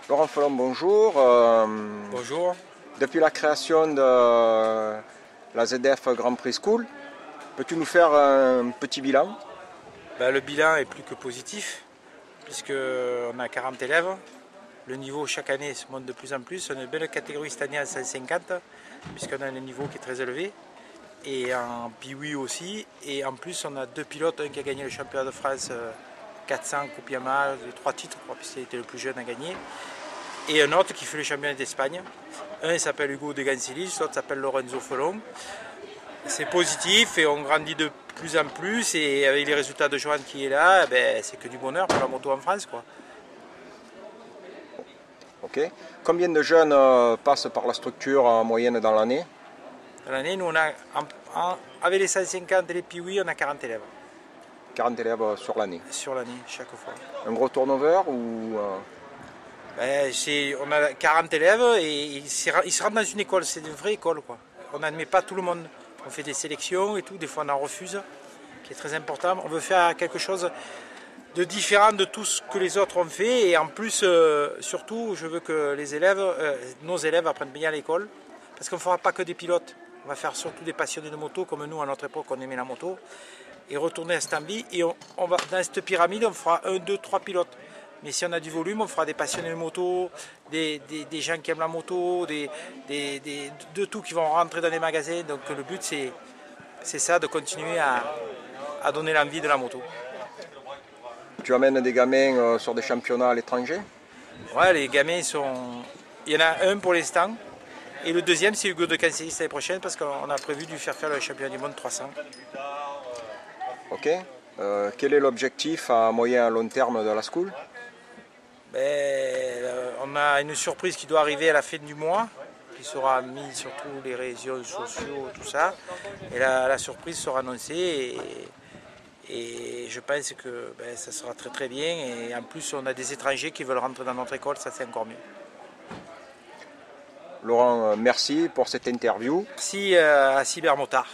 Laurent Follon, bonjour. Bonjour. Depuis la création de la ZF Grand Prix School, peux-tu nous faire un petit bilan? Le bilan est plus que positif, puisqu'on a 40 élèves. Le niveau chaque année se monte de plus en plus. On a une belle catégorie cette année à 150, puisqu'on a un niveau qui est très élevé. Et en Piwi aussi. Et en plus, on a deux pilotes, un qui a gagné le championnat de France 400 Coupe Yamaha, 3 titres, puisqu'il était le plus jeune à gagner. Et un autre qui fait le championnat d'Espagne. Un il s'appelle Hugo de Gancilis, l'autre s'appelle Lorenzo Follon. C'est positif et on grandit de plus en plus, et avec les résultats de Johan qui est là, c'est que du bonheur pour la moto en France, quoi. Ok. Combien de jeunes passent par la structure en moyenne dans l'année? Dans l'année, nous on a, avec les 150 et les Piwi, on a 40 élèves 40 élèves sur l'année. sur l'année, chaque fois. Un gros turnover ou On a 40 élèves et ils se rendent dans une école, c'est une vraie école, quoi. On n'admet pas tout le monde. On fait des sélections et tout, des fois on en refuse, qui est très important. On veut faire quelque chose de différent de tout ce que les autres ont fait, et en plus, surtout, je veux que les élèves, nos élèves apprennent bien à l'école, parce qu'on ne fera pas que des pilotes. On va faire surtout des passionnés de moto, comme nous à notre époque on aimait la moto, et retourner à Stambi, et on va, dans cette pyramide on fera 1, 2, 3 pilotes. Mais si on a du volume, on fera des passionnés de moto, des gens qui aiment la moto, de tout, qui vont rentrer dans les magasins. Donc le but c'est ça, de continuer à donner l'envie de la moto. tu amènes des gamins sur des championnats à l'étranger? Ouais, les gamins il y en a un pour l'instant, et le deuxième c'est Hugo de Cancélis l'année prochaine, parce qu'on a prévu de lui faire le championnat du monde 300. Ok. Quel est l'objectif à moyen et à long terme de la school? On a une surprise qui doit arriver à la fin du mois, qui sera mise sur tous les réseaux sociaux, tout ça. Et la surprise sera annoncée, et je pense que ça sera très très bien. Et en plus, on a des étrangers qui veulent rentrer dans notre école, ça c'est encore mieux. Laurent, merci pour cette interview. Merci à Cybermotard.